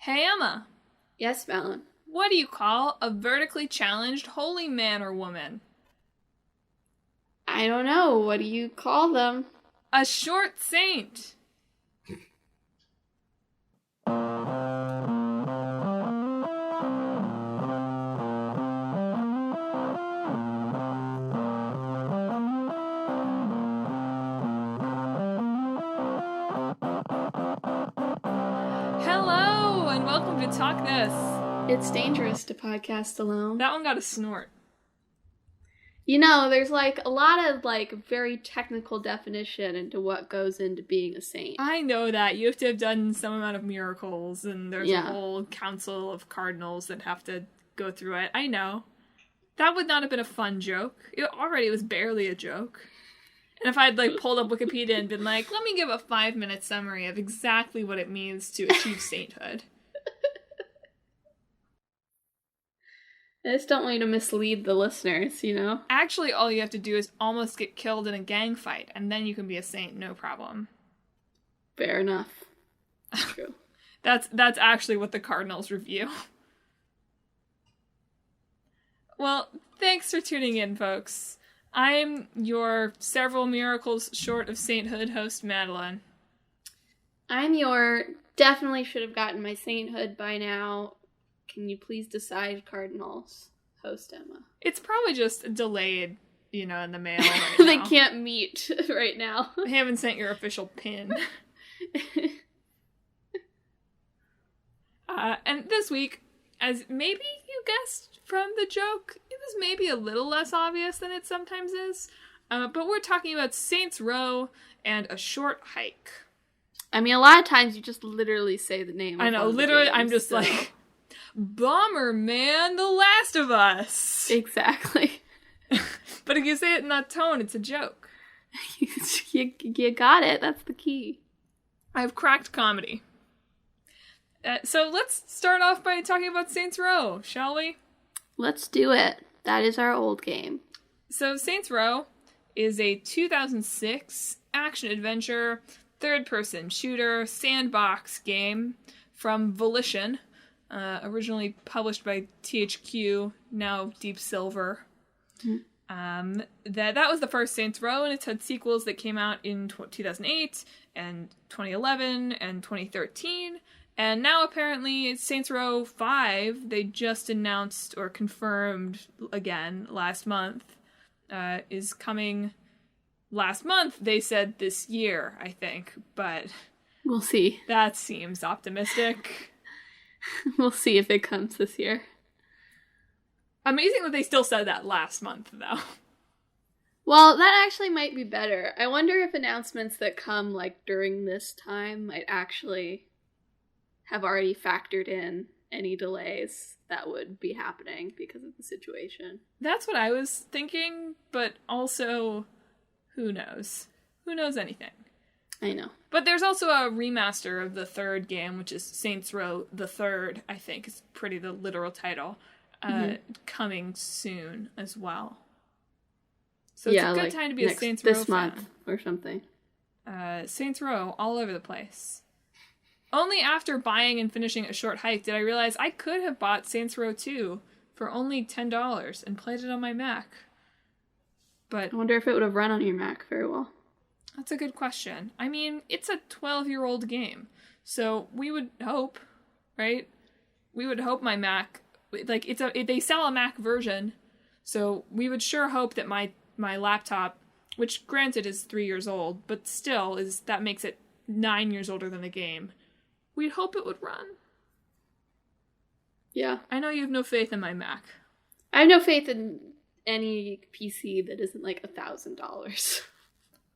Hey, Emma. Yes, Madelyn. What do you call a vertically challenged holy man or woman? I don't know. What do you call them? A short saint. Hello, and welcome to Talk This. It's dangerous to podcast alone. That one got a snort. You know, there's a lot of very technical definition into what goes into being a saint. I know that. You have to have done some amount of miracles, and there's Yeah. a whole council of cardinals that have to go through it. I know. That would not have been a fun joke. It already was barely a joke. And if I'd pulled up Wikipedia and been let me give a 5-minute summary of exactly what it means to achieve sainthood. I just don't want you to mislead the listeners, you know? Actually, all you have to do is almost get killed in a gang fight, and then you can be a saint, no problem. Fair enough. True. That's actually what the Cardinals review. Well, thanks for tuning in, folks. I'm your several miracles short of sainthood host, Madelyn. I'm your definitely should have gotten my sainthood by now. Can you please decide, Cardinals? Host Emma. It's probably just delayed, in the mail right They now. can't meet right now. They haven't sent your official pin. And this week, as maybe you guessed from the joke, it was maybe a little less obvious than it sometimes is. But we're talking about Saints Row and A Short Hike. I mean, a lot of times you just literally say the name. I know, literally, I'm just Bomber Man, The Last of Us. Exactly. But if you say it in that tone, it's a joke. you got it. That's the key. I've cracked comedy. So let's start off by talking about Saints Row, shall we? Let's do it. That is our old game. So Saints Row is a 2006 action-adventure, third-person shooter, sandbox game from Volition, originally published by THQ, now Deep Silver. Mm-hmm. That was the first Saints Row, and it's had sequels that came out in 2008 and 2011 and 2013. And now apparently it's Saints Row 5. They just announced or confirmed again last month. Is coming last month. They said this year, I think, but we'll see. That seems optimistic. We'll see if it comes this year. Amazing that they still said that last month, though. Well, that actually might be better. I wonder if announcements that come during this time might actually have already factored in any delays that would be happening because of the situation. That's what I was thinking, but also, who knows? Who knows anything? I know. But there's also a remaster of the third game, which is Saints Row the Third, I think is pretty the literal title, coming soon as well. So it's a good time to be a Saints Row fan. This month or something. Saints Row all over the place. Only after buying and finishing A Short Hike did I realize I could have bought Saints Row 2 for only $10 and played it on my Mac. But I wonder if it would have run on your Mac very well. That's a good question. I mean, it's a 12-year-old game. So we would hope, right? We would hope my Mac, they sell a Mac version. So we would sure hope that my laptop, which granted is 3 years old, but still that makes it 9 years older than the game. We'd hope it would run. Yeah. I know you have no faith in my Mac. I have no faith in any PC that isn't $1,000.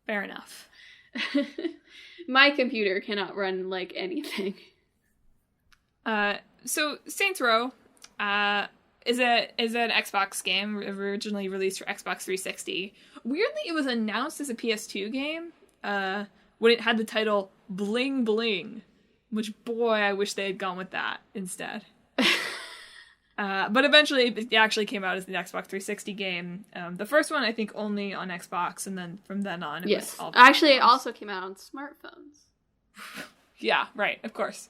Fair enough. My computer cannot run anything. So Saints Row is an Xbox game originally released for Xbox 360. Weirdly, it was announced as a PS2 game when it had the title Bling Bling, which, boy, I wish they had gone with that instead. But eventually it actually came out as the Xbox 360 game. The first one, I think, only on Xbox, and then from then on, it was all actually, it also came out on smartphones. Yeah, right, of course.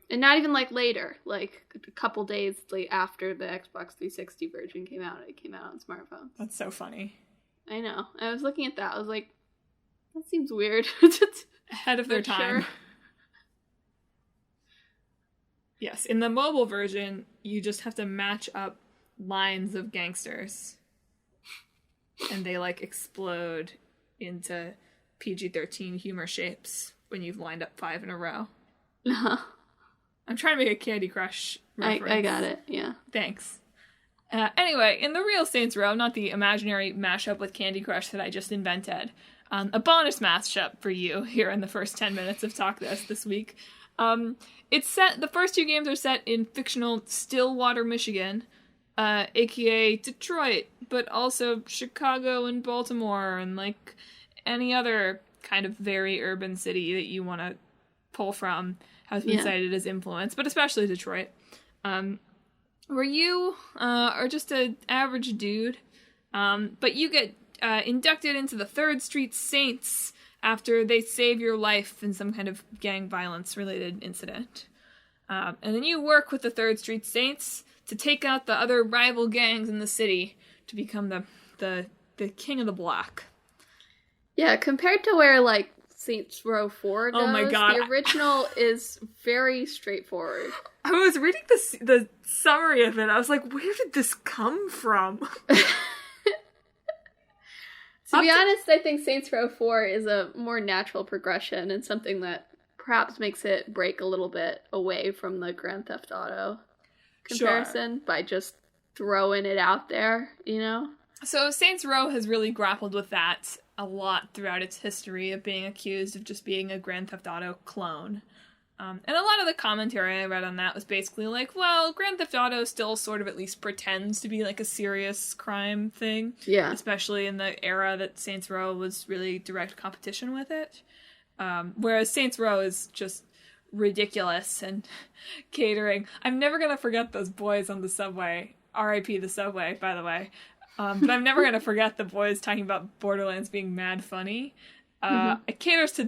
And not even like later, like a couple days after the Xbox 360 version came out, it came out on smartphones. That's so funny. I know. I was looking at that. I was like, that seems weird. Ahead of their time. Sure. Yes, in the mobile version, you just have to match up lines of gangsters. And they, like, explode into PG-13 humor shapes when you've lined up 5 in a row. Uh-huh. I'm trying to make a Candy Crush reference. I got it, yeah. Thanks. Anyway, in the real Saints Row, not the imaginary mashup with Candy Crush that I just invented, a bonus mashup for you here in the first 10 minutes of Talk this week. It's set, the first 2 games are set in fictional Stillwater, Michigan, aka Detroit, but also Chicago and Baltimore, and like any other kind of very urban city that you want to pull from has been cited as influence, but especially Detroit. Where you are just an average dude, but you get inducted into the 3rd Street Saints after they save your life in some kind of gang violence-related incident. And then you work with the 3rd Street Saints to take out the other rival gangs in the city to become the king of the block. Yeah, compared to where, like, Saints Row 4 goes, oh my God. The original is very straightforward. I was reading the summary of it. I was like, where did this come from? To be honest, I think Saints Row 4 is a more natural progression and something that perhaps makes it break a little bit away from the Grand Theft Auto comparison by just throwing it out there, you know? So Saints Row has really grappled with that a lot throughout its history of being accused of just being a Grand Theft Auto clone. And a lot of the commentary I read on that was basically like, well, Grand Theft Auto still sort of at least pretends to be like a serious crime thing. Yeah. Especially in the era that Saints Row was really direct competition with it. Whereas Saints Row is just ridiculous and catering. I'm never going to forget those boys on the subway. R.I.P. the subway, by the way. But I'm never going to forget the boys talking about Borderlands being mad funny. It caters to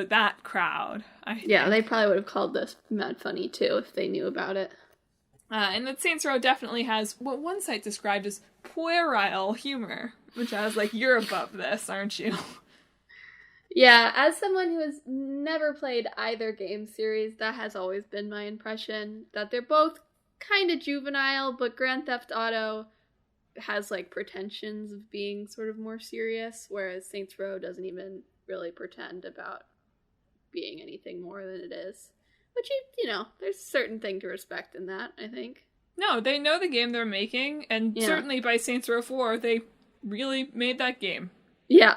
that crowd. Yeah, they probably would have called this mad funny too if they knew about it. And that Saints Row definitely has what one site described as puerile humor, which I was like, you're above this, aren't you? Yeah, as someone who has never played either game series, that has always been my impression, that they're both kind of juvenile, but Grand Theft Auto has like pretensions of being sort of more serious, whereas Saints Row doesn't even really pretend about being anything more than it is. Which, you know, there's a certain thing to respect in that, I think. No, they know the game they're making, and certainly by Saints Row 4, they really made that game. Yeah.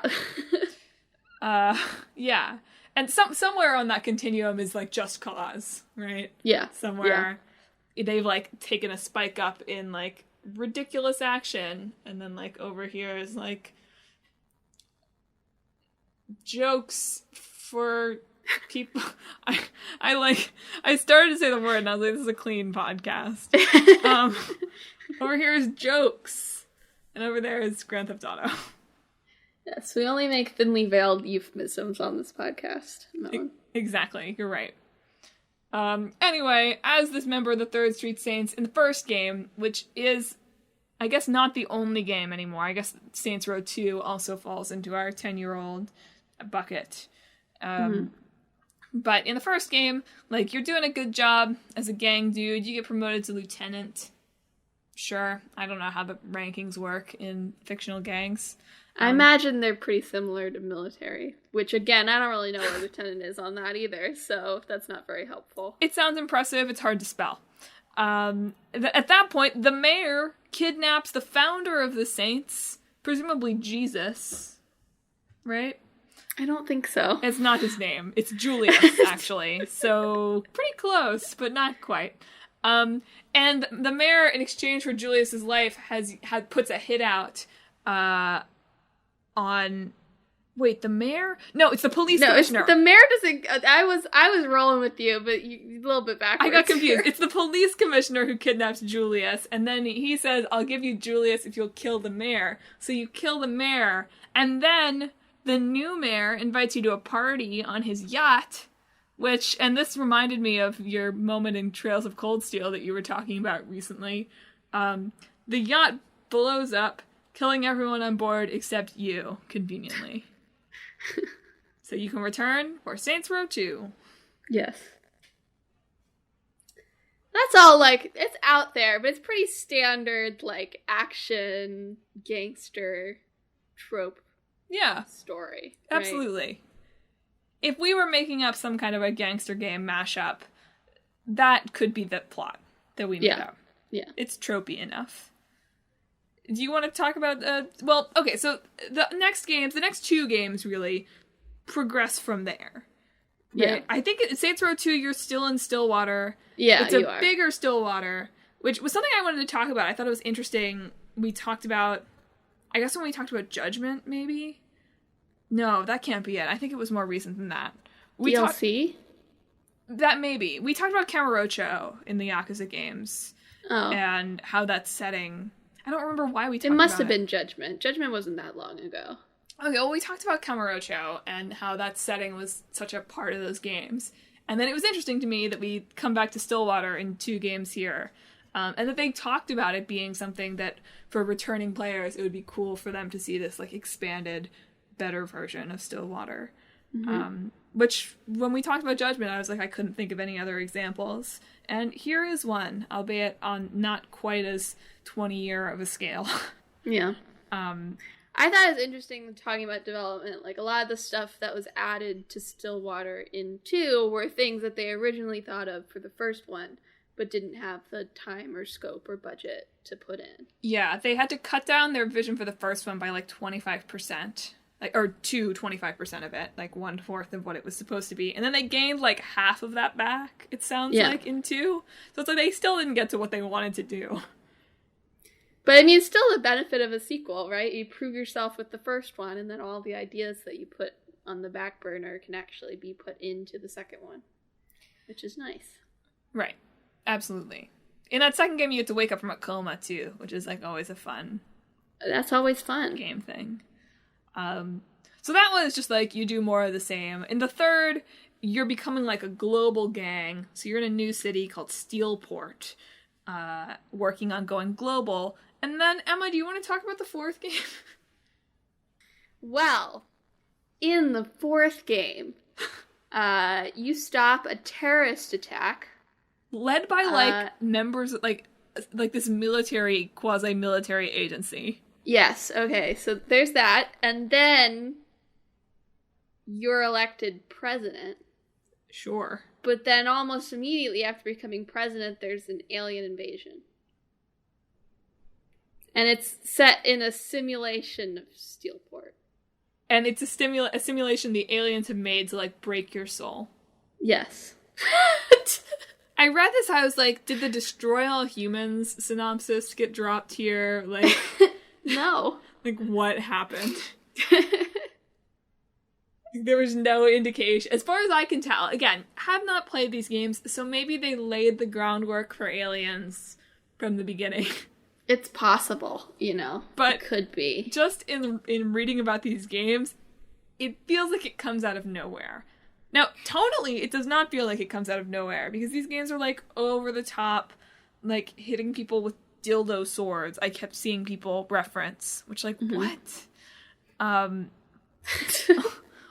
Yeah. And somewhere on that continuum is, like, Just Cause, right? Yeah. Somewhere they've, like, taken a spike up in, like, ridiculous action, and then, like, over here is, like, jokes for people. I started to say the word and I was like, this is a clean podcast. Over here is jokes, and over there is Grand Theft Auto. Yes, we only make thinly veiled euphemisms on this podcast. Exactly, you're right. Anyway, as this member of the 3rd Street Saints in the first game, which is, I guess, not the only game anymore. I guess Saints Row 2 also falls into our 10-year-old bucket. But in the first game, like, you're doing a good job as a gang dude. You get promoted to lieutenant. Sure, I don't know how the rankings work in fictional gangs. I imagine they're pretty similar to military, which, again, I don't really know what lieutenant is on that either, so that's not very helpful. It sounds impressive. It's hard to spell. At that point, the mayor kidnaps the founder of the Saints, presumably Jesus, right? I don't think so. It's not his name. It's Julius, actually. So, pretty close, but not quite. And the mayor, in exchange for Julius's life, puts a hit out on... Wait, the mayor? No, it's the police commissioner. The mayor doesn't... I was rolling with you, but you a little bit backwards. I got confused. It's the police commissioner who kidnaps Julius, and then he says, I'll give you Julius if you'll kill the mayor. So you kill the mayor, and then the new mayor invites you to a party on his yacht and this reminded me of your moment in Trails of Cold Steel that you were talking about recently. The yacht blows up, killing everyone on board except you, conveniently. So you can return for Saints Row 2. Yes. That's all, like, it's out there, but it's pretty standard, like, action, gangster trope story. Right? Absolutely. If we were making up some kind of a gangster game mashup, that could be the plot that we made up. Yeah. It's tropey enough. Do you want to talk about so the next two games really progress from there. Right? Yeah. I think Saints Row 2, you're still in Stillwater. Yeah, it's a bigger Stillwater, which was something I wanted to talk about. I thought it was interesting. We talked about, I guess when we talked about Judgment, maybe? No, that can't be it. I think it was more recent than that. DLC? That maybe. We talked about Kamurocho in the Yakuza games. Oh. And how that's setting. I don't remember why we talked about it. It must have been Judgment. Judgment wasn't that long ago. Okay, well, we talked about Kamurocho and how that setting was such a part of those games. And then it was interesting to me that we come back to Stillwater in 2 games here. And that they talked about it being something that, for returning players, it would be cool for them to see this, like, expanded, better version of Stillwater. Mm-hmm. Which, when we talked about Judgment, I was like, I couldn't think of any other examples. And here is one, albeit on not quite as 20-year of a scale. Yeah. I thought it was interesting talking about development. Like, a lot of the stuff that was added to Stillwater in 2 were things that they originally thought of for the first one, but didn't have the time or scope or budget to put in. Yeah, they had to cut down their vision for the first one by, like, 25%. Or to 25% of it, like 1/4 of what it was supposed to be. And then they gained like half of that back, it sounds like, in 2. So it's like they still didn't get to what they wanted to do. But I mean, it's still the benefit of a sequel, right? You prove yourself with the first one, and then all the ideas that you put on the back burner can actually be put into the second one, which is nice. Right. Absolutely. In that second game, you get to wake up from a coma, too, which is like always a fun... That's always fun. Game thing. So that one is just like, you do more of the same. In the third, you're becoming like a global gang. So you're in a new city called Steelport, working on going global. And then, Emma, do you want to talk about the fourth game? Well, in the fourth game, you stop a terrorist attack. Led by, like, members, like this military, quasi-military agency. Yes, okay, so there's that, and then you're elected president. Sure. But then almost immediately after becoming president, there's an alien invasion. And it's set in a simulation of Steelport. And it's a simulation the aliens have made to, like, break your soul. Yes. I read this, I was like, did the Destroy All Humans synopsis get dropped here? Like... No. Like, what happened? There was no indication. As far as I can tell, again, have not played these games, so maybe they laid the groundwork for aliens from the beginning. It's possible, you know. But it could be. Just in reading about these games, it feels like it comes out of nowhere. Now, tonally, it does not feel like it comes out of nowhere, because these games are, like, over the top, like, hitting people with dildo swords. I kept seeing people reference, which, like, what?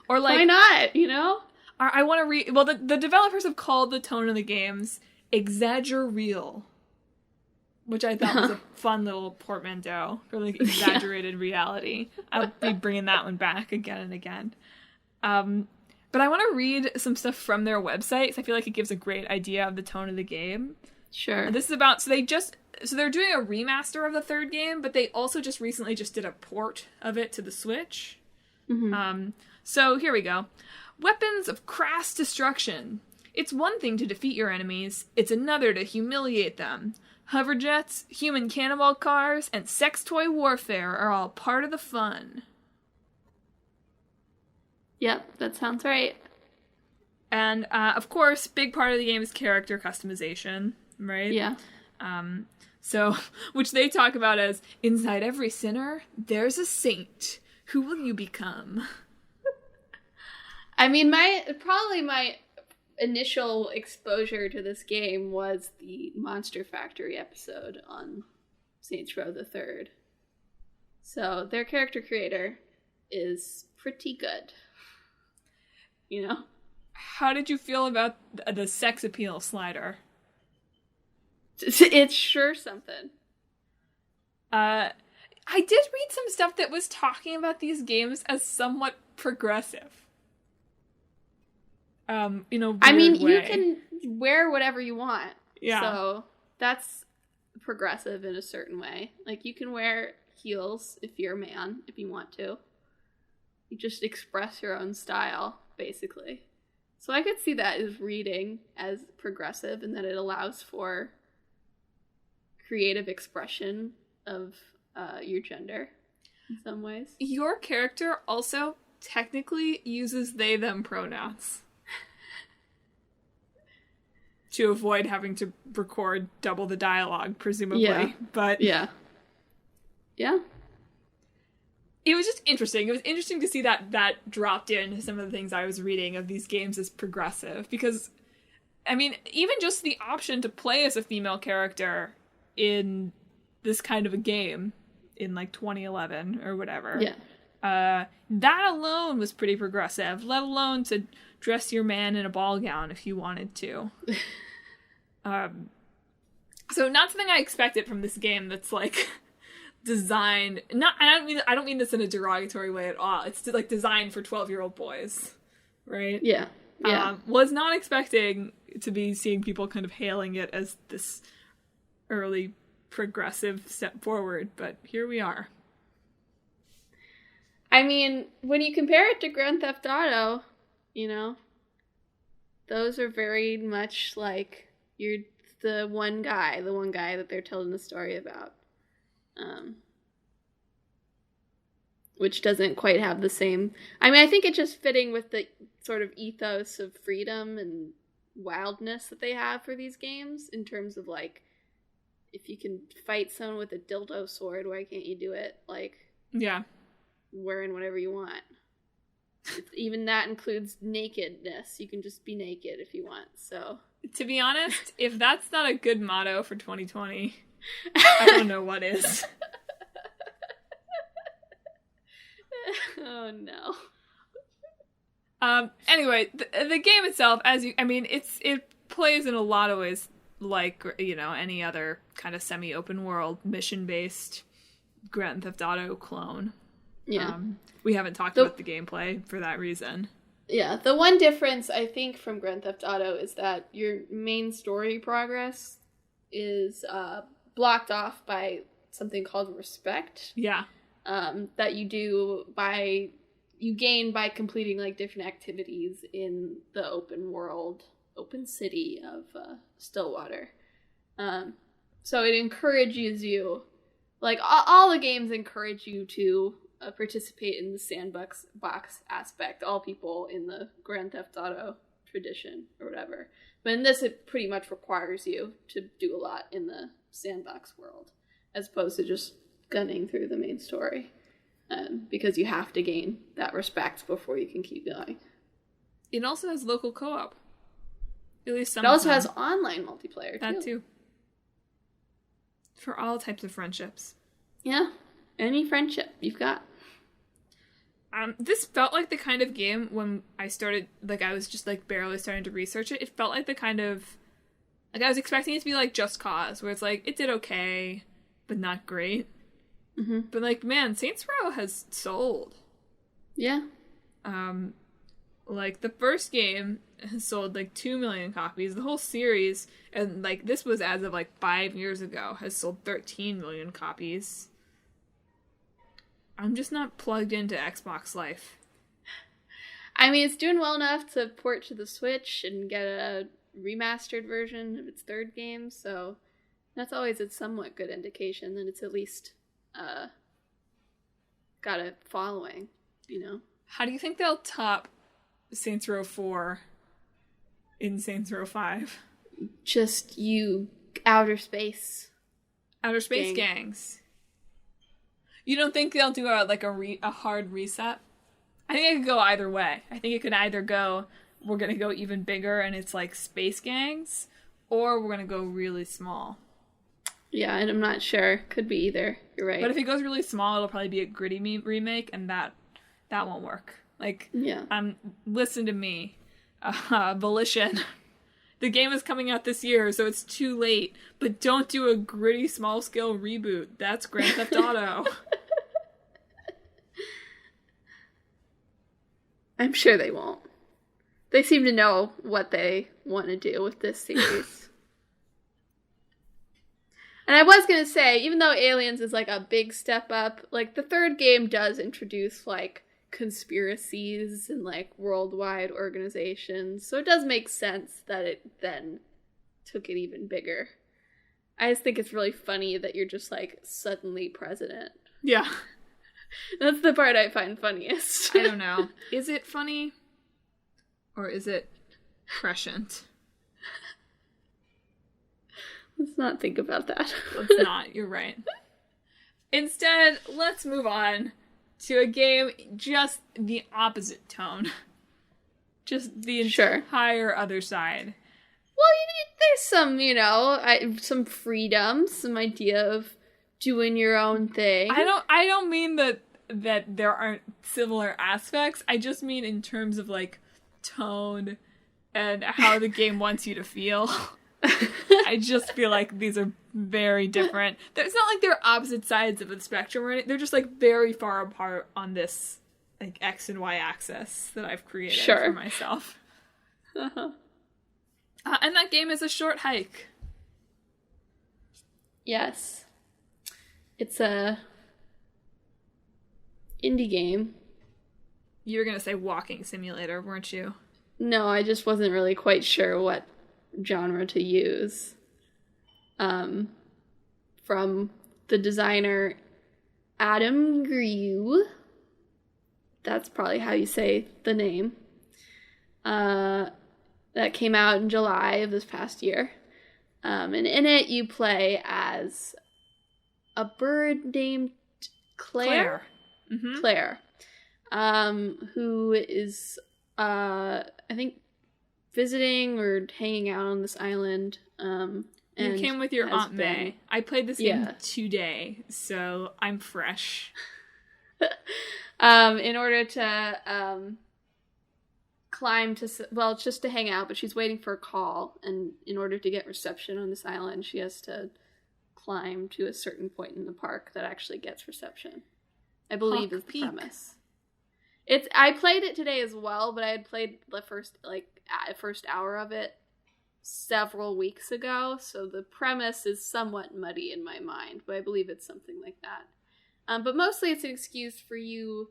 Or, like... Why not, you know? I want to read... Well, the developers have called the tone of the games Exagger-real, which I thought was a fun little portmanteau for, like, exaggerated reality. I'll be bringing that one back again and again. But I want to read some stuff from their website, because I feel like it gives a great idea of the tone of the game. Sure. And this is about... So they're doing a remaster of the third game, but they also just recently just did a port of it to the Switch. Mm-hmm. So here we go. Weapons of crass destruction. It's one thing to defeat your enemies, it's another to humiliate them. Hoverjets, human cannonball cars, and sex toy warfare are all part of the fun. Yep, that sounds right. And, of course, big part of the game is character customization, right? Yeah. So, which they talk about as, inside every sinner, there's a saint. Who will you become? I mean, my initial exposure to this game was the Monster Factory episode on Saints Row the Third. So their character creator is pretty good. You know? How did you feel about the sex appeal slider? It's sure something. I did read some stuff that was talking about these games as somewhat progressive. In a weird way. You can wear whatever you want. Yeah. So that's progressive in a certain way. Like, you can wear heels if you're a man, if you want to. You just express your own style, basically. So I could see that as reading as progressive, and that it allows for creative expression of your gender in some ways. Your character also technically uses they, them pronouns. To avoid having to record double the dialogue, presumably. Yeah. But yeah. It was just interesting. It was interesting to see that dropped into some of the things I was reading of these games as progressive. Because, I mean, even just the option to play as a female character in this kind of a game in, like, 2011 or whatever. Yeah. That alone was pretty progressive, let alone to dress your man in a ball gown if you wanted to. So not something I expected from this game that's, like, designed... I don't mean this in a derogatory way at all. It's, like, designed for 12-year-old boys, right? Yeah. Yeah. Was not expecting to be seeing people kind of hailing it as this early progressive step forward, but here we are. I mean, when you compare it to Grand Theft Auto, you know, those are very much like you're the one guy that they're telling the story about. Which doesn't quite have the same... I mean, I think it's just fitting with the sort of ethos of freedom and wildness that they have for these games, in terms of, like, if you can fight someone with a dildo sword, why can't you do it, like... Yeah. Wearing whatever you want. Even that includes nakedness. You can just be naked if you want, so... To be honest, if that's not a good motto for 2020, I don't know what is. Oh, no. Anyway, the game itself, it plays in a lot of ways like, you know, any other kind of semi-open world, mission-based Grand Theft Auto clone. Yeah. We haven't talked about the gameplay for that reason. Yeah, the one difference, I think, from Grand Theft Auto is that your main story progress is blocked off by something called respect. Yeah. That you gain by completing, like, different activities in the open city of Stillwater. So it encourages you, like, all the games encourage you to participate in the sandbox aspect, all people in the Grand Theft Auto tradition or whatever. But in this, it pretty much requires you to do a lot in the sandbox world, as opposed to just gunning through the main story, because you have to gain that respect before you can keep going. It also has local co-op. At least some. It also has online multiplayer, that too. For all types of friendships. Yeah. Any friendship you've got. This felt like the kind of game when I started, like, I was just, like, barely starting to research it. It felt like the kind of, like, I was expecting it to be like Just Cause, where it's like, it did okay, but not great. Mm-hmm. But, like, man, Saints Row has sold. Yeah. Like, the first game has sold, like, 2 million copies. The whole series, and, like, this was as of, like, 5 years ago, has sold 13 million copies. I'm just not plugged into Xbox Life. I mean, it's doing well enough to port to the Switch and get a remastered version of its third game, so that's always a somewhat good indication that it's at least got a following, you know? How do you think they'll top Saints Row 4 in Saints Row 5? Just you, outer space. Outer space gangs. You don't think they'll do a hard reset? I think it could go either way. I think it could either go we're going to go even bigger and it's like Space Gangs, or we're going to go really small. Yeah, and I'm not sure. Could be either. You're right. But if it goes really small, it'll probably be a gritty remake, and that won't work. Like, yeah. Listen to me. Volition. The game is coming out this year, so it's too late. But don't do a gritty, small-scale reboot. That's Grand Theft Auto. I'm sure they won't. They seem to know what they want to do with this series. And I was going to say, even though Aliens is, like, a big step up, like, the third game does introduce, like, conspiracies and, like, worldwide organizations. So it does make sense that it then took it even bigger. I just think it's really funny that you're just, like, suddenly president. Yeah. That's the part I find funniest. I don't know. Is it funny? Or is it prescient? Let's not think about that. Let's not. You're right. Instead, let's move on to a game just the opposite tone. Just the entire other side. Well, there's some, some freedom, some idea of doing your own thing. I don't mean that there aren't similar aspects. I just mean in terms of, like, tone and how the game wants you to feel. I just feel like these are very different. It's not like they're opposite sides of the spectrum or anything. They're just, like, very far apart on this, like, X and Y axis that I've created for myself. Uh-huh. And that game is A Short Hike. Yes. It's a indie game. You were going to say walking simulator, weren't you? No, I just wasn't really quite sure what genre to use. From the designer Adam Grew. That's probably how you say the name. That came out in July of this past year. And in it you play as a bird named Claire. Mm-hmm. Claire. Who is, I think, visiting or hanging out on this island. You came with your Aunt May. I played this game today, so I'm fresh. In order to climb to, well, it's just to hang out, but she's waiting for a call, and in order to get reception on this island, she has to climb to a certain point in the park that actually gets reception. I believe is the premise. I played it today as well, but I had played the first hour of it several weeks ago, so the premise is somewhat muddy in my mind, but I believe it's something like that. But mostly it's an excuse for you,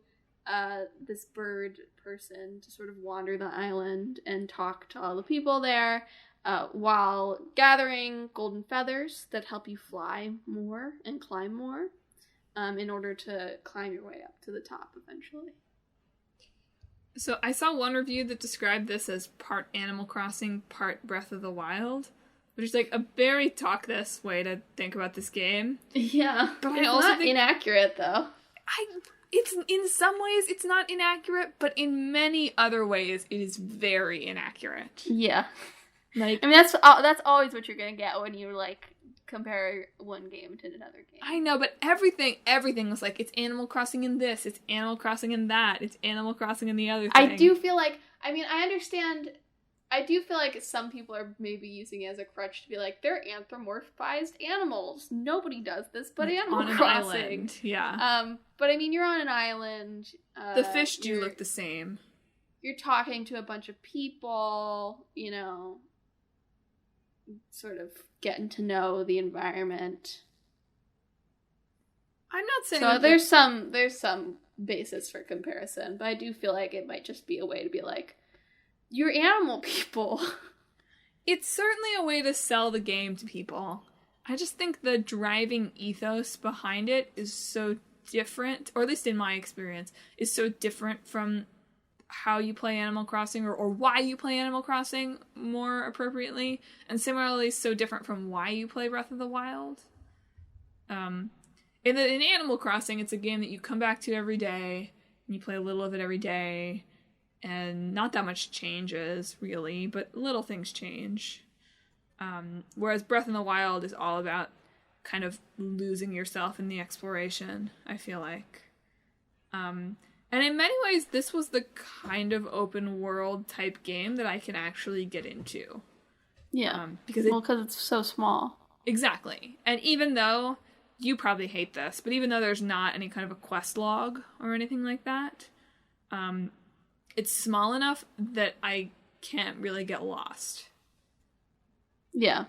this bird person, to sort of wander the island and talk to all the people there, while gathering golden feathers that help you fly more and climb more, in order to climb your way up to the top eventually. So I saw one review that described this as part Animal Crossing, part Breath of the Wild, which is like a very talk this way to think about this game. Yeah, but it's not inaccurate though. It's in some ways it's not inaccurate, but in many other ways it is very inaccurate. Yeah, like I mean that's always what you're gonna get when you like compare one game to another game. I know, but everything was like, it's Animal Crossing in this, it's Animal Crossing in that, it's Animal Crossing in the other thing. I do feel like, I mean, I understand, I do feel like some people are maybe using it as a crutch to be like, they're anthropomorphized animals. Nobody does this but Animal on Crossing. An island. Yeah. But I mean, you're on an island. The fish do look the same. You're talking to a bunch of people, you know, sort of getting to know the environment. I'm not saying so there's some basis for comparison, but I do feel like it might just be a way to be like, you're animal people. It's certainly a way to sell the game to people. I just think the driving ethos behind it is so different, or at least in my experience, is so different from how you play Animal Crossing, or why you play Animal Crossing more appropriately, and similarly so different from why you play Breath of the Wild. In Animal Crossing, it's a game that you come back to every day, and you play a little of it every day, and not that much changes, really, but little things change. Whereas Breath in the Wild is all about kind of losing yourself in the exploration, I feel like. And in many ways, this was the kind of open world type game that I can actually get into. Yeah, because it's so small. Exactly. And even though, you probably hate this, but even though there's not any kind of a quest log or anything like that, it's small enough that I can't really get lost. Yeah.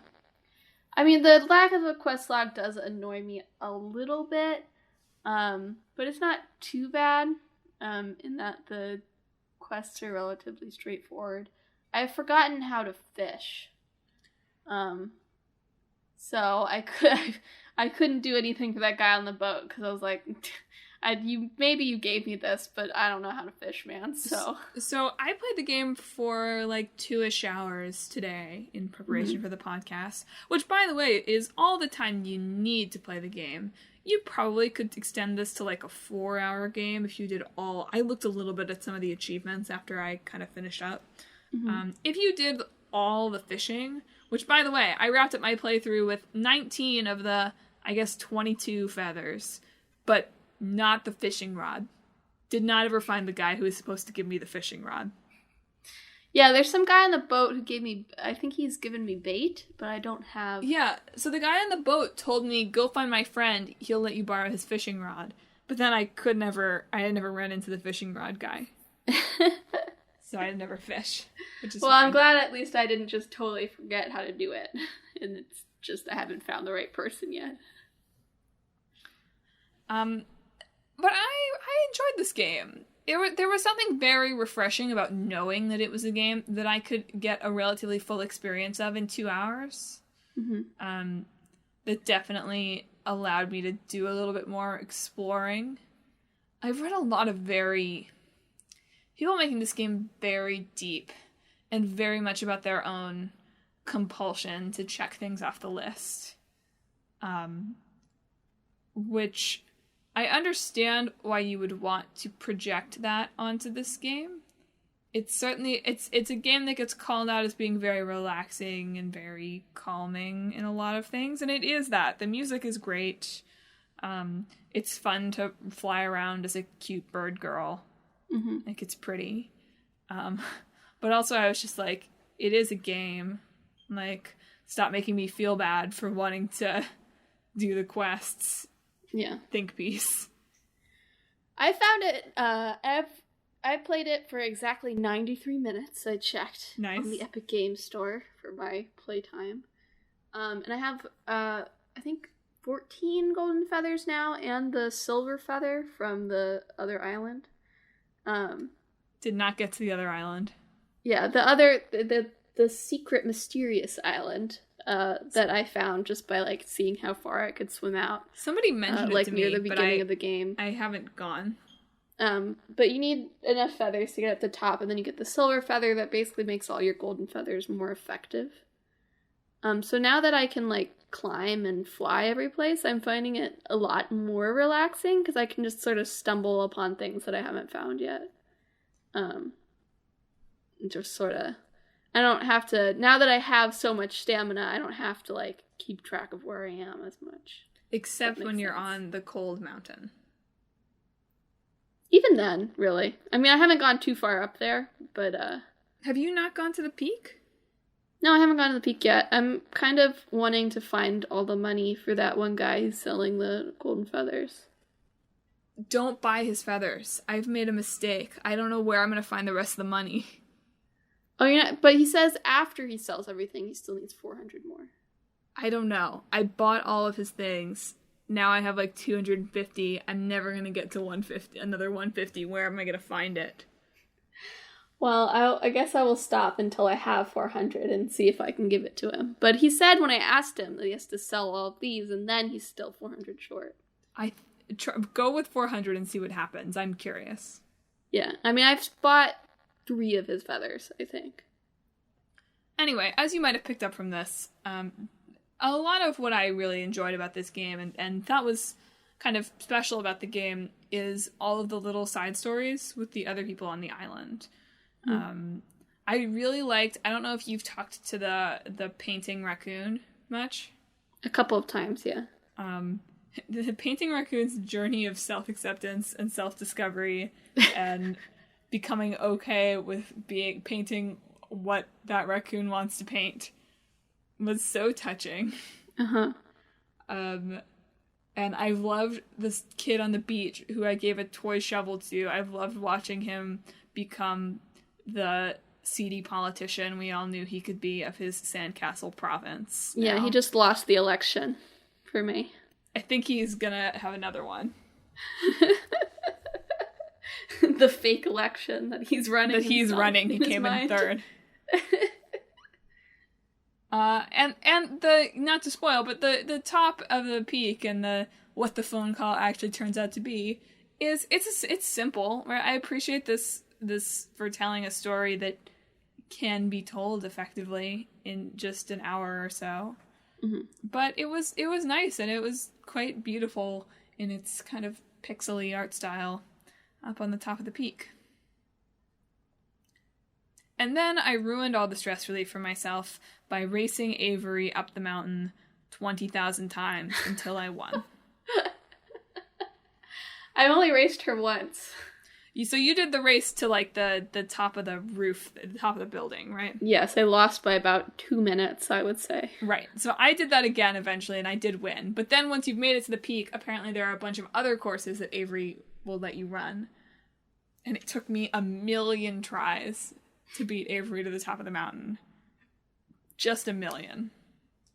I mean, the lack of a quest log does annoy me a little bit, but it's not too bad, in that the quests are relatively straightforward. I've forgotten how to fish. So I couldn't do anything for that guy on the boat, because I was like, maybe you gave me this, but I don't know how to fish, man. So I played the game for like 2-ish hours today in preparation for the podcast, which, by the way, is all the time you need to play the game. You probably could extend this to like a 4-hour game if you did all. I looked a little bit at some of the achievements after I kind of finished up. If you did all the fishing, which, by the way, I wrapped up my playthrough with 19 of the, I guess, 22 feathers, but not the fishing rod. Did not ever find the guy who was supposed to give me the fishing rod. Yeah, there's some guy on the boat who gave me, I think he's given me bait, but I don't have... Yeah, so the guy on the boat told me, go find my friend, he'll let you borrow his fishing rod. But then I had never run into the fishing rod guy. So I never fish. Which is fine. I'm glad at least I didn't just totally forget how to do it. And it's just I haven't found the right person yet. But I enjoyed this game. There was something very refreshing about knowing that it was a game that I could get a relatively full experience of in 2 hours. That definitely allowed me to do a little bit more exploring. I've read a lot of people making this game very deep and very much about their own compulsion to check things off the list. Which I understand why you would want to project that onto this game. It's a game that gets called out as being very relaxing and very calming in a lot of things, and it is that. The music is great. It's fun to fly around as a cute bird girl. Like, it's pretty. But also I was just like, it is a game. Like, stop making me feel bad for wanting to do the quests. Yeah. Think piece. I found it, I played it for exactly 93 minutes. I checked on the Epic Games Store for my playtime. And I have, I think 14 golden feathers now, and the silver feather from the other island. Did not get to the other island. Yeah, the secret mysterious island that I found just by like seeing how far I could swim out. Somebody mentioned it to me, near the beginning of the game. I haven't gone. But you need enough feathers to get at the top, and then you get the silver feather that basically makes all your golden feathers more effective. So now that I can like climb and fly every place, I'm finding it a lot more relaxing because I can just sort of stumble upon things that I haven't found yet. Just sort of, I don't have to, now that I have so much stamina, I don't have to like keep track of where I am as much. Except when you're on the cold mountain. Even then, really. I mean, I haven't gone too far up there, but Have you not gone to the peak? No, I haven't gone to the peak yet. I'm kind of wanting to find all the money for that one guy who's selling the golden feathers. Don't buy his feathers. I've made a mistake. I don't know where I'm going to find the rest of the money. Oh, you're not, but he says after he sells everything, he still needs 400 more. I don't know. I bought all of his things. Now I have like 250. I'm never going to get to 150. Another 150. Where am I going to find it? Well, I guess I will stop until I have 400 and see if I can give it to him. But he said when I asked him that he has to sell all of these, and then he's still 400 short. Go with 400 and see what happens. I'm curious. Yeah, I mean, I've bought 3 of his feathers, I think. Anyway, as you might have picked up from this, a lot of what I really enjoyed about this game and thought was kind of special about the game is all of the little side stories with the other people on the island. I really liked, I don't know if you've talked to the painting raccoon much. A couple of times, yeah. The painting raccoon's journey of self-acceptance and self-discovery and becoming okay with painting what that raccoon wants to paint was so touching. Uh-huh. And I've loved this kid on the beach who I gave a toy shovel to. I've loved watching him become the seedy politician we all knew he could be of his sandcastle province. Yeah, he just lost the election for me. I think he's gonna have another one. The fake election that he's running. He came in third. And the, not to spoil, but the top of the peak and what the phone call actually turns out to be is it's simple. Right? I appreciate this for telling a story that can be told effectively in just an hour or so. Mm-hmm. But it was nice, and it was quite beautiful in its kind of pixely art style up on the top of the peak. And then I ruined all the stress relief for myself by racing Avery up the mountain 20,000 times until I won. I only raced her once. So you did the race to, like, the top of the roof, the top of the building, right? Yes, I lost by about 2 minutes, I would say. Right. So I did that again eventually, and I did win. But then once you've made it to the peak, apparently there are a bunch of other courses that Avery will let you run. And it took me 1,000,000 tries to beat Avery to the top of the mountain. Just 1,000,000.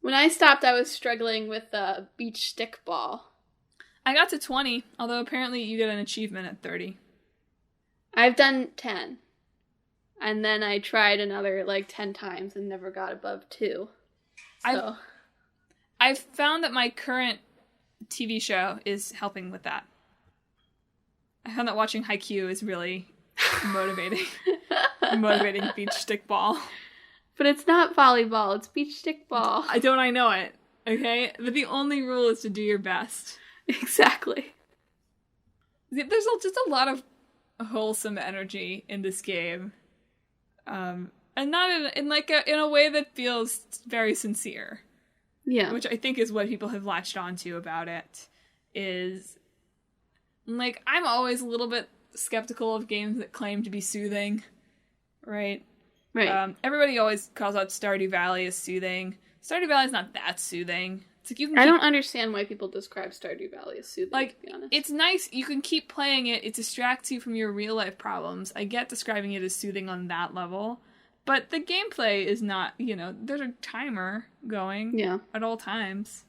When I stopped, I was struggling with the beach stick ball. I got to 20, although apparently you get an achievement at 30. I've done 10. And then I tried another, 10 times and never got above 2. So. I've found that my current TV show is helping with that. I found that watching Haikyuu is really motivating. Motivating beach stick ball. But it's not volleyball, it's beach stick ball. I know it, okay? But the only rule is to do your best. Exactly. There's just a lot of wholesome energy in this game. And not in a way that feels very sincere. Yeah. Which I think is what people have latched onto about it. Is, I'm always a little bit skeptical of games that claim to be soothing. Right? Right. Everybody always calls out Stardew Valley as soothing. Stardew Valley's not that soothing. It's you can I don't understand why people describe Stardew Valley as soothing, to be honest. It's nice. You can keep playing it. It distracts you from your real life problems. I get describing it as soothing on that level. But the gameplay is not, there's a timer going at all times.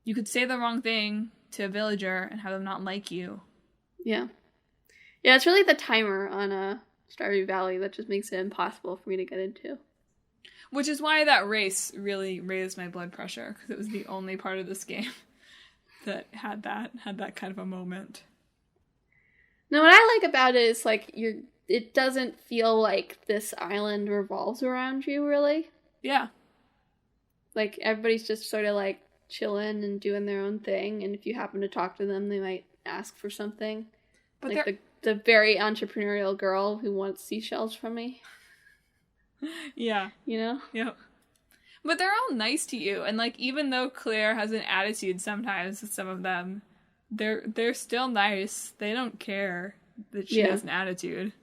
You could say the wrong thing to a villager and have them not like you. Yeah. Yeah, it's really the timer on Stardew Valley that just makes it impossible for me to get into. Which is why that race really raised my blood pressure, because it was the only part of this game that had that kind of a moment. No, what I like about it is it doesn't feel like this island revolves around you, really. Yeah. Everybody's just sort of chilling and doing their own thing, and if you happen to talk to them, they might ask for something. But the very entrepreneurial girl who wants seashells from me. Yeah. Yep. But they're all nice to you, and even though Claire has an attitude sometimes with some of them, they're still nice. They don't care that she has an attitude.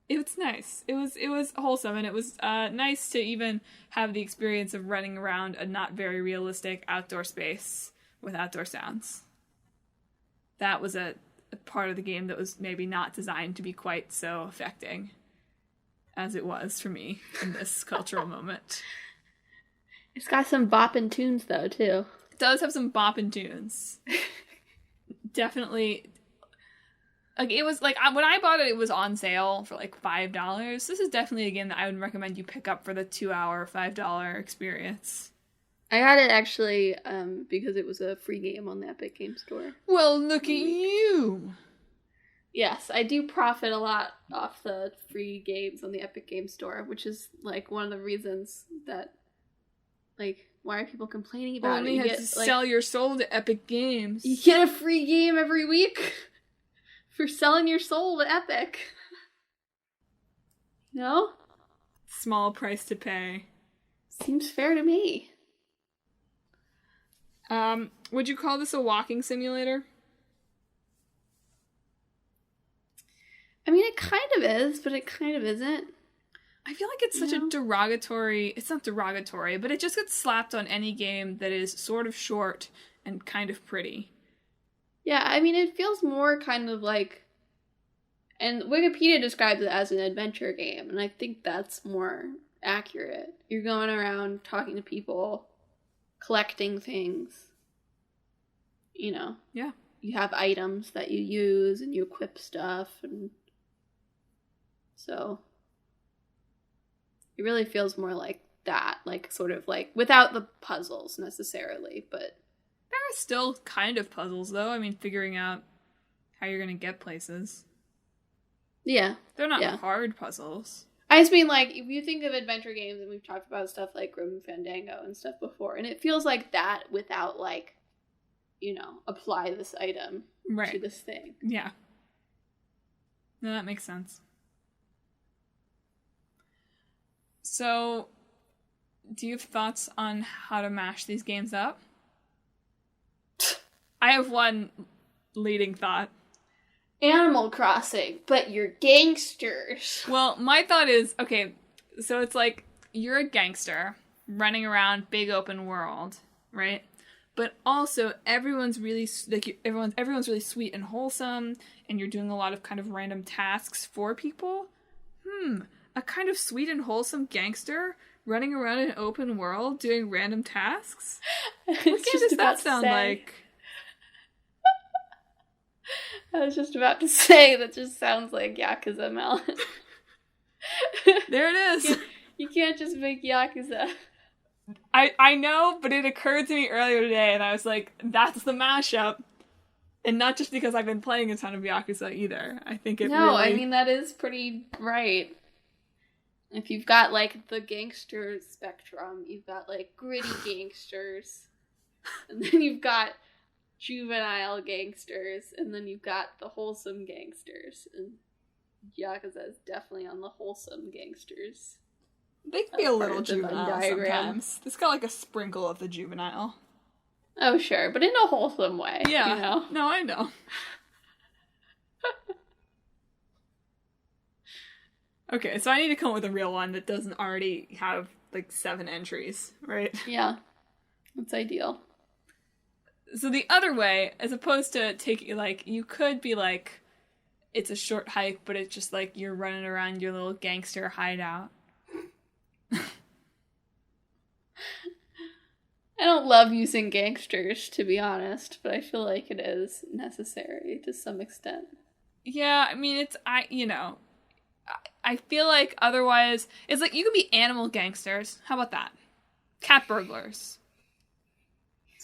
It was nice. It was wholesome, and it was nice to even have the experience of running around a not very realistic outdoor space with outdoor sounds. That was a part of the game that was maybe not designed to be quite so affecting as it was for me in this cultural moment. It's got some boppin' tunes, though, too. It does have some boppin' tunes. Definitely. It was, when I bought it, it was on sale for, $5. This is definitely a game that I would recommend you pick up for the 2-hour, $5 experience. I got it, actually, because it was a free game on the Epic Game Store. Well, look at you! Yes, I do profit a lot off the free games on the Epic Game Store, which is, one of the reasons that, why are people complaining about it? You have to sell your soul to Epic Games. You get a free game every week For selling your soul to Epic. No? Small price to pay. Seems fair to me. Would you call this a walking simulator? I mean, it kind of is, but it kind of isn't. I feel like it's such a derogatory... It's not derogatory, but it just gets slapped on any game that is sort of short and kind of pretty. Yeah, I mean, it feels more kind of like... And Wikipedia describes it as an adventure game, and I think that's more accurate. You're going around talking to people, collecting things. You know. Yeah. You have items that you use, and you equip stuff, and... So... It really feels more like that, like sort of like without the puzzles necessarily, but there are still kind of puzzles though. I mean, figuring out how you're gonna get places. Yeah. They're not hard puzzles. I just mean like if you think of adventure games, and we've talked about stuff like Grim Fandango and stuff before, and it feels like that without like, you know, apply this item to this thing. Yeah. No, that makes sense. So, do you have thoughts on how to mash these games up? I have one leading thought. Animal Crossing, but you're gangsters. Well, my thought is, okay, so it's like, you're a gangster running around big open world, right? But also, everyone's really, like, everyone's really sweet and wholesome, and you're doing a lot of kind of random tasks for people. A kind of sweet and wholesome gangster running around in an open world doing random tasks? What game does that sound like? I was just about to say, that just sounds like Yakuza, Melon. There it is. You can't just make Yakuza. I know, but it occurred to me earlier today, and I was like, that's the mashup. And not just because I've been playing a ton of Yakuza either. I think it No, I mean, that is pretty right. If you've got, like, the gangster spectrum, you've got, like, gritty gangsters, and then you've got juvenile gangsters, and then you've got the wholesome gangsters, and Yakuza is definitely on the wholesome gangsters. They can be a little juvenile sometimes. It's got, like, a sprinkle of the juvenile. Oh, sure, but in a wholesome way, yeah. You know? No, I know. Okay, so I need to come up with a real one that doesn't already have, like, 7 entries, right? Yeah. That's ideal. So the other way, as opposed to taking, like, you could be like, it's a short hike, but it's just like you're running around your little gangster hideout. I don't love using gangsters, to be honest, but I feel like it is necessary to some extent. Yeah, I mean, I feel like otherwise, it's like, you could be animal gangsters. How about that? Cat burglars.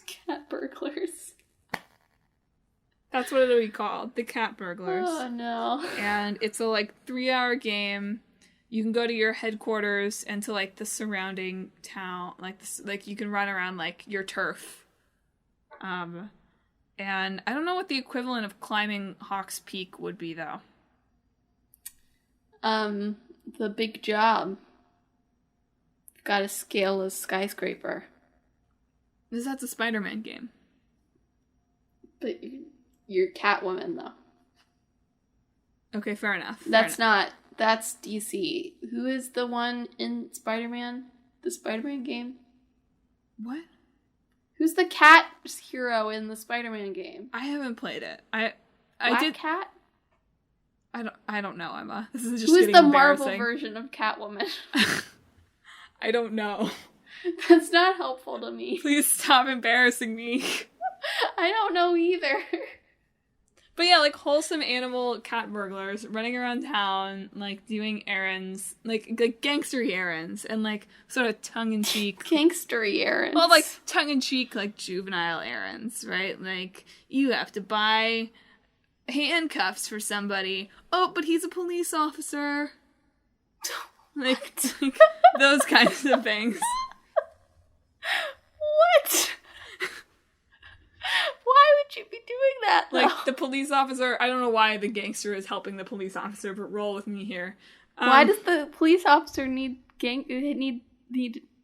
Cat burglars. That's what it'll be called, the cat burglars. Oh, no. And it's a, like, 3-hour game. You can go to your headquarters and to, like, the surrounding town. Like, you can run around, like, your turf. And I don't know what the equivalent of climbing Hawk's Peak would be, though. The big job. You've got to scale a skyscraper. That's a Spider-Man game. But you're Catwoman, though. Okay, fair enough. That's DC. Who is the one in Spider-Man? The Spider-Man game? What? Who's the cat hero in the Spider-Man game? I haven't played it. Black Cat? I don't know, Emma. This is just Who's getting the embarrassing. Marvel version of Catwoman? I don't know. That's not helpful to me. Please stop embarrassing me. I don't know either. But yeah, like wholesome animal cat burglars running around town, like doing errands, like gangstery errands, and like sort of tongue-in-cheek. Gangstery errands. Well, like tongue-in-cheek, like juvenile errands, right? Like, you have to buy handcuffs for somebody. Oh, but he's a police officer. Like those kinds of things. What? Why would you be doing that, though? Like, The police officer, I don't know why the gangster is helping the police officer, but roll with me here. Why does the police officer need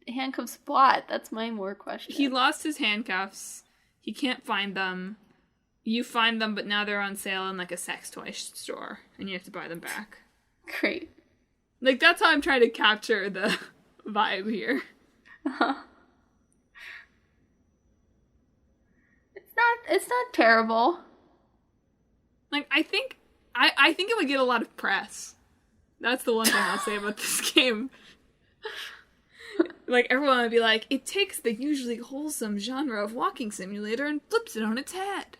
handcuffs? What? That's my more question. He lost his handcuffs. He can't find them. You find them, but now they're on sale in like a sex toy store, and you have to buy them back. Great. Like, that's how I'm trying to capture the vibe here. Uh-huh. It's not terrible. Like, I think it would get a lot of press. That's the one thing I'll say about this game. Like, everyone would be like, it takes the usually wholesome genre of walking simulator and flips it on its head.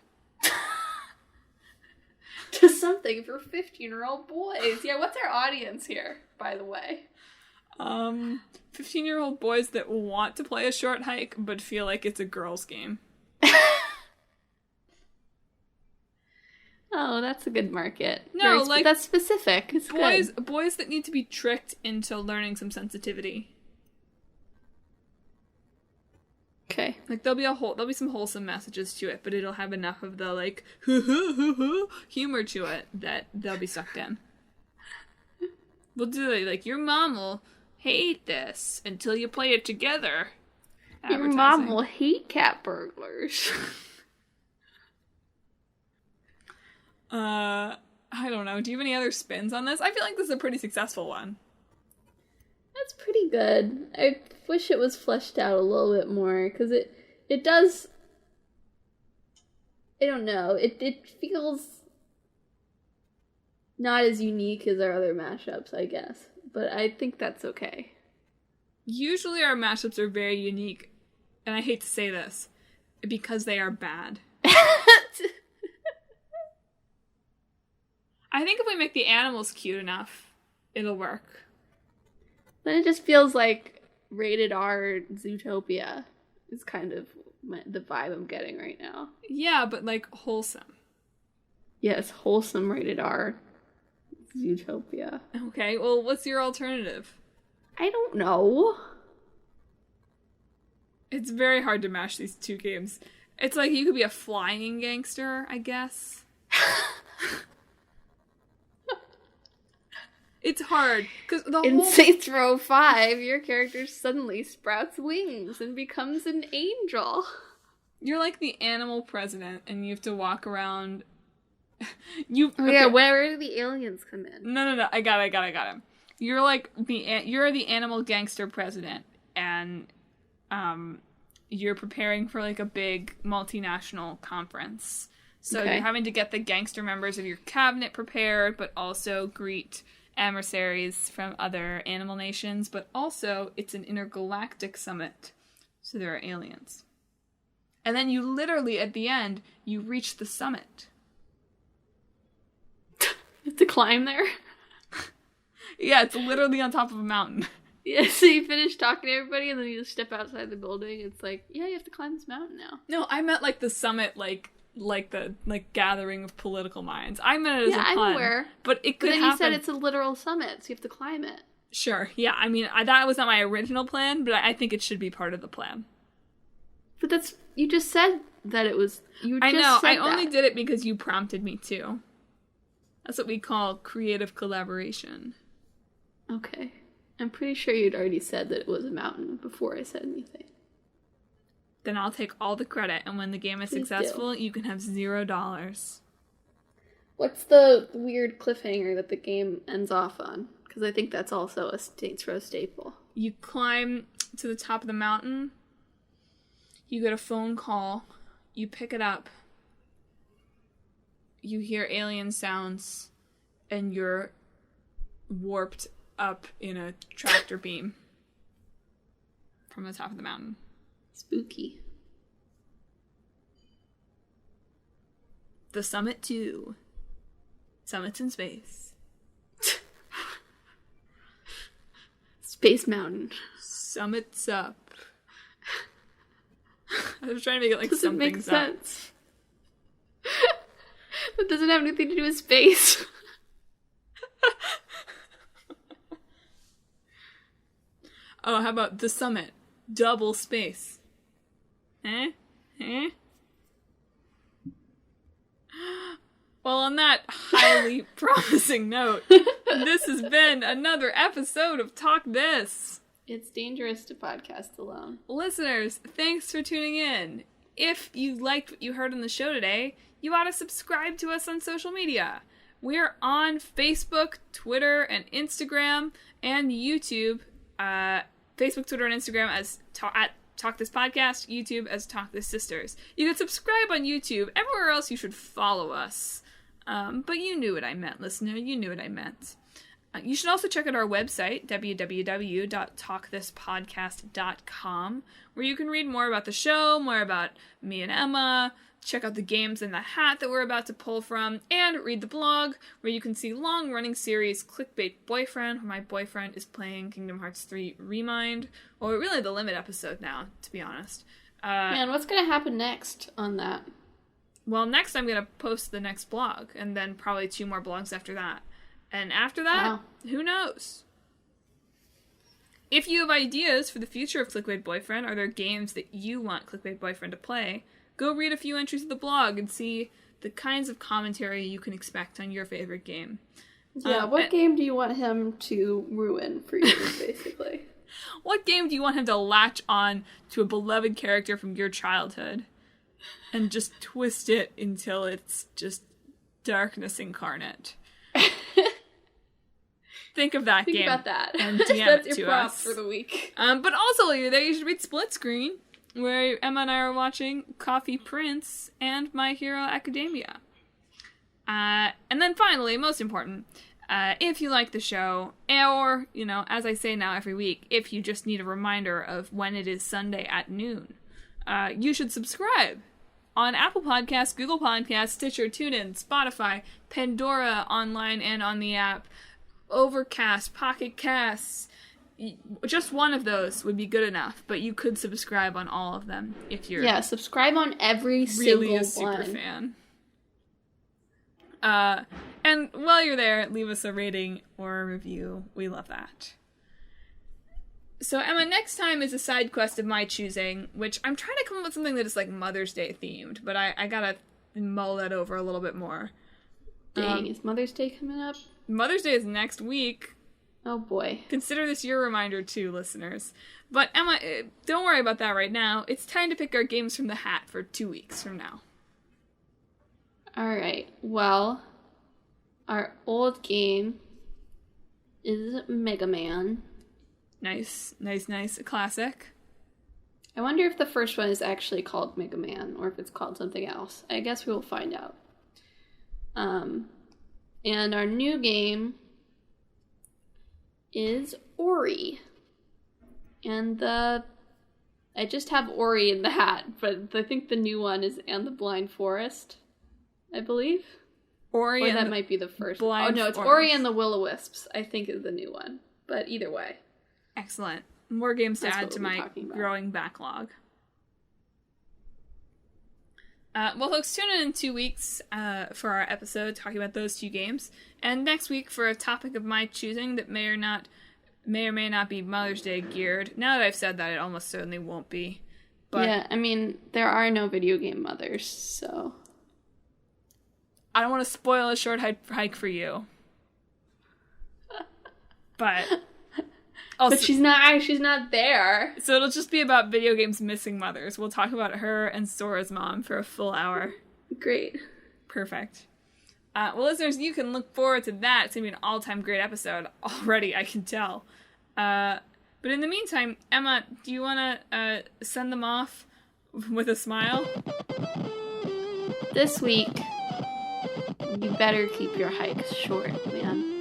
To something for 15-year-old boys. Yeah, what's our audience here, by the way? 15-year-old boys that want to play a short hike but feel like it's a girl's game. Oh, that's a good market. No, that's specific. It's good. Boys that need to be tricked into learning some sensitivity. Okay. Like, there'll be some wholesome messages to it, but it'll have enough of the, like, humor to it that they'll be sucked in. We'll do it, like, your mom will hate this until you play it together. Your mom will hate cat burglars. I don't know. Do you have any other spins on this? I feel like this is a pretty successful one. That's pretty good. I wish it was fleshed out a little bit more, because it does... I don't know. It feels not as unique as our other mashups, I guess. But I think that's okay. Usually our mashups are very unique, and I hate to say this, because they are bad. I think if we make the animals cute enough, it'll work. Then it just feels like rated R Zootopia is kind of the vibe I'm getting right now. Yeah, but like wholesome. Yes, wholesome rated R Zootopia. Okay, well, what's your alternative? I don't know. It's very hard to mash these two games. It's like you could be a flying gangster, I guess. It's hard, because in Saints Row 5, your character suddenly sprouts wings and becomes an angel. You're like the animal president, and you have to walk around... Yeah, where do the aliens come in? No, I got it. You're like you're the animal gangster president, and you're preparing for like a big multinational conference. So You're having to get the gangster members of your cabinet prepared, but also greet emissaries from other animal nations, but also it's an intergalactic summit, so there are aliens. And then you literally, at the end, you reach the summit. You have to climb there? Yeah, it's literally on top of a mountain. Yeah, so you finish talking to everybody and then you just step outside the building. It's like, yeah, you have to climb this mountain now. No, I meant like the summit, like the gathering of political minds. I meant it as a pun. I'm aware. But it could happen. Then you said it's a literal summit, so you have to climb it. Sure, yeah. I mean, that was not my original plan, but I think it should be part of the plan. But you just said that it was... I know, I only did it because you prompted me to. That's what we call creative collaboration. Okay. I'm pretty sure you'd already said that it was a mountain before I said anything. Then I'll take all the credit, and when the game is successful, you can have $0. What's the weird cliffhanger that the game ends off on? Because I think that's also a Saints Row staple. You climb to the top of the mountain, you get a phone call, you pick it up, you hear alien sounds, and you're warped up in a tractor beam from the top of the mountain. Spooky. The Summit 2. Summits in space. Space Mountain. Summits up. I was trying to make it like doesn't make something's sense. That doesn't have anything to do with space. Oh, how about the summit? Double space. Well, on that highly promising note, this has been another episode of Talk This. It's dangerous to podcast alone. Listeners, thanks for tuning in. If you liked what you heard on the show today, you ought to subscribe to us on social media. We're on Facebook, Twitter, and Instagram, and YouTube. Facebook, Twitter, and Instagram at Talk This Podcast, YouTube as Talk This Sisters. You can subscribe on YouTube. Everywhere else you should follow us. But you knew what I meant, listener. You knew what I meant. You should also check out our website, www.talkthispodcast.com, where you can read more about the show, more about me and Emma, check out the games in the hat that we're about to pull from, and read the blog, where you can see long-running series Clickbait Boyfriend, where my boyfriend is playing Kingdom Hearts 3 Remind, or really the Limit episode now, to be honest. Man, what's going to happen next on that? Well, next I'm going to post the next blog, and then probably 2 more blogs after that. And after that, Who knows? If you have ideas for the future of Clickbait Boyfriend, or there are games that you want Clickbait Boyfriend to play, go read a few entries of the blog and see the kinds of commentary you can expect on your favorite game. Yeah, what game do you want him to ruin for you, basically? What game do you want him to latch on to a beloved character from your childhood and just twist it until it's just darkness incarnate? Think of that game. Think about that. And DM That's it your to prop us. for the week. But also while you're there, you should read Split Screen, where Emma and I are watching Coffee Prince and My Hero Academia. And then finally, most important, if you like the show, or, as I say now every week, if you just need a reminder of when it is Sunday at noon, you should subscribe on Apple Podcasts, Google Podcasts, Stitcher, TuneIn, Spotify, Pandora, online and on the app, Overcast, Pocket Casts. Just one of those would be good enough, but you could subscribe on all of them if you're subscribe on every really a single super one. fan. And while you're there, leave us a rating or a review. We love that. So Emma, next time is a side quest of my choosing, which I'm trying to come up with something that is like Mother's Day themed, but I gotta mull that over a little bit more. Dang, is Mother's Day coming up? Mother's Day is next week. Oh boy. Consider this your reminder too, listeners. But Emma, don't worry about that right now. It's time to pick our games from the hat for 2 weeks from now. Alright, well, our old game is Mega Man. Nice. A classic. I wonder if the first one is actually called Mega Man, or if it's called something else. I guess we will find out. And our new game is Ori. And I just have Ori in the hat, but I think the new one is And the Blind Forest, I believe. Ori, or that might be the first one. Oh no, it's Forest. Ori and the Will-O-Wisps, I think is the new one. But either way. Excellent. More games to That's add what to we'll be my talking about. growing backlog. Well, folks, tune in 2 weeks for our episode talking about those 2 games, and next week for a topic of my choosing that may or may not be Mother's Day geared. Now that I've said that, it almost certainly won't be. But yeah, I mean, there are no video game mothers, so I don't want to spoil a short hike for you. But also, but she's not there. So it'll just be about video games missing mothers. We'll talk about her and Sora's mom for a full hour. Great. Perfect. Well, listeners, you can look forward to that. It's going to be an all-time great episode already, I can tell. But in the meantime, Emma, do you want to send them off with a smile? This week, you better keep your hikes short, man.